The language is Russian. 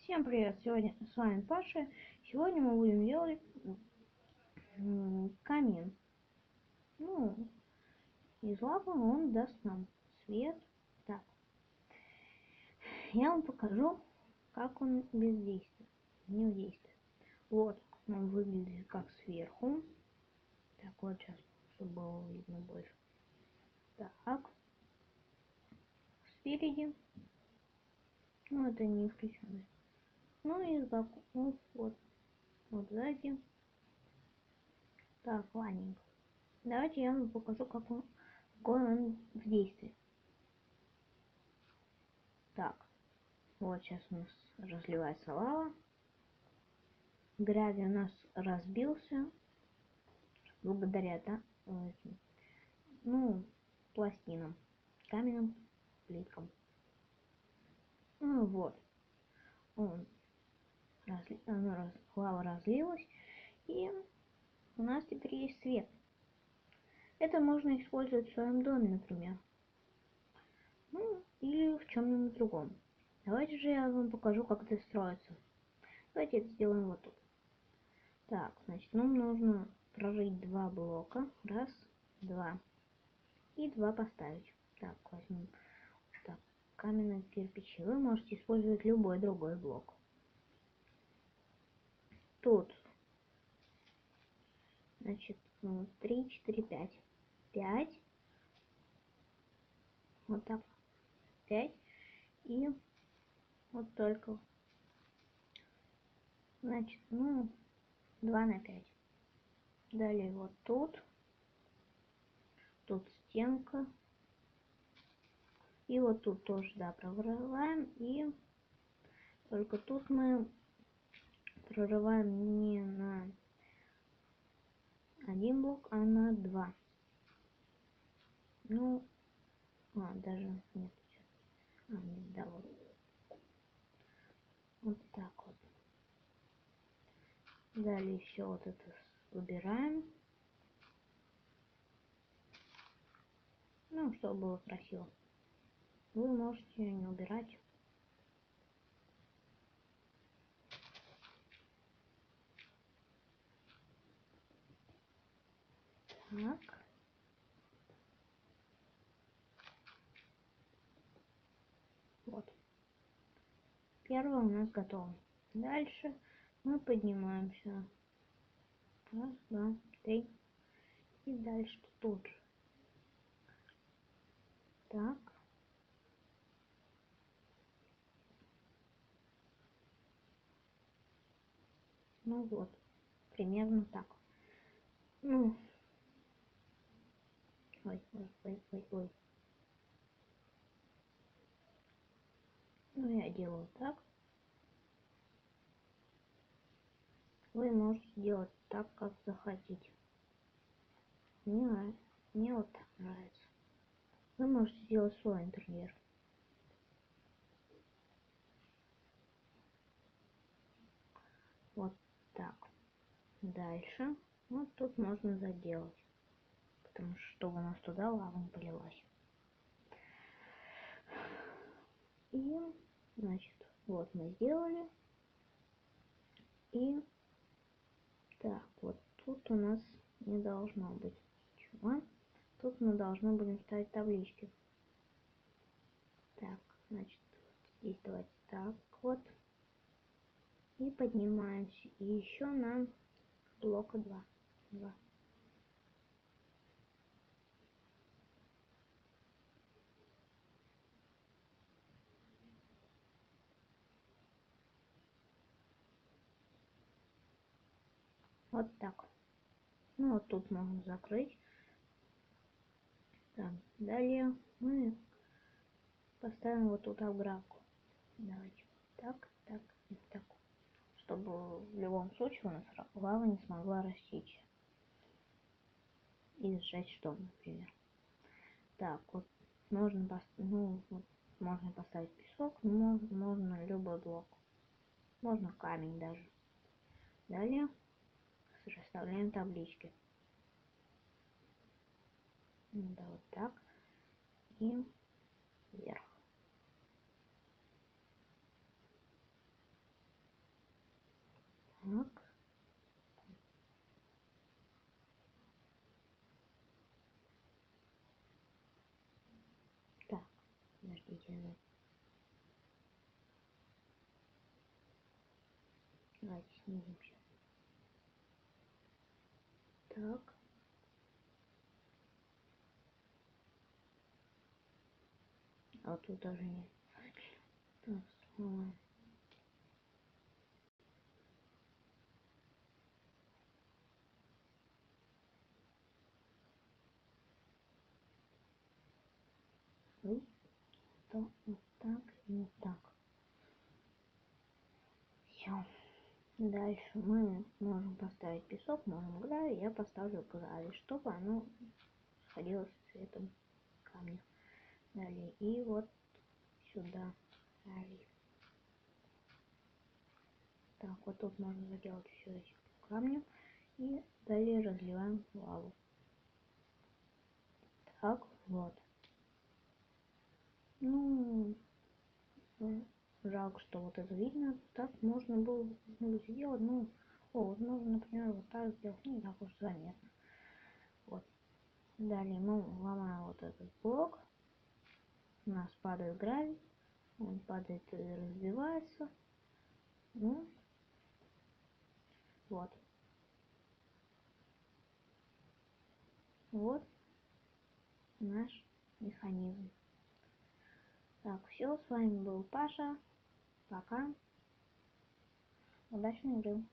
Всем привет! Сегодня с вами Паша. Сегодня мы будем делать камин. Из лавы он даст нам свет. Так, я вам покажу, как он бездействует, не действует. Вот, он выглядит как сверху. Так, вот сейчас, чтобы было видно больше. Так, спереди. Это не включено. И сбоку. Вот сзади. Так, ладненько. Давайте я вам покажу, какой он в действии. Так, вот сейчас у нас разливается лава. Гравий у нас разбился благодаря пластинам, каменным плиткам. Вот, лава разлилась, и у нас теперь есть свет. Это можно использовать в своем доме, например. Или в чем-нибудь другом. Давайте же я вам покажу, как это строится. Давайте это сделаем вот тут. Так, значит, нам нужно прорыть 2 блока. Раз, два. И 2 поставить. Так, возьмем так, каменные кирпичи. Вы можете использовать любой другой блок. Тут, значит, 3, 4, 5. 5. Вот так. 5. И вот только, значит, 2 на 5. Далее вот тут стенка. И вот тут тоже, да, прорываем. И только тут мы прорываем не на 1 блок, а на 2. Даже нет. Нет, да, вот. Вот так вот. Далее все вот это убираем. Чтобы было красиво. Вы можете не убирать. Так. Вот. Первое у нас готово. Дальше мы поднимаемся. Раз, два, три. И дальше тут же. Так. Вот. Примерно так. Ой. Я делаю так. Вы можете делать так, как захотите. Мне вот так нравится. Вы можете сделать свой интерьер. Вот так. Дальше. Вот тут можно заделать. Потому что, чтобы у нас туда лава не полилась. И, значит, вот мы сделали. И, так, вот тут у нас не должно быть ничего. Тут мы должны будем ставить таблички. Так, значит, здесь давайте так вот. И поднимаемся. И еще нам блока 2. Вот так. Вот тут можно закрыть. Так, далее мы поставим вот тут оградку. Давайте так, и так. Чтобы в любом случае у нас лава не смогла растечь. И сжечь дом, например. Так, вот можно, можно поставить песок, можно любой блок. Можно камень даже. Далее расставляем таблички. Да, вот так. И вверх. делать. Давайте снизим сейчас. Так. А тут даже нет. Так, сломаем. Ой, то вот так и вот так. Все. Дальше мы можем поставить песок, можем гравий. Я поставлю гравий, чтобы оно сходилось с цветом камня. Далее. И вот сюда гравий. Так, вот тут можно заделать все этим камнем. И далее разливаем лаву. Так, вот. Ну, жалко, что вот это видно. Так можно было сделать. Ну, вот можно, например, вот так сделать. Не так уж заметно. Вот. Далее мы ломаем вот этот блок. У нас падает гравий. Он падает и разбивается. Ну, вот. Вот наш механизм. Так, все, с вами был Паша. Пока. Удачной игры.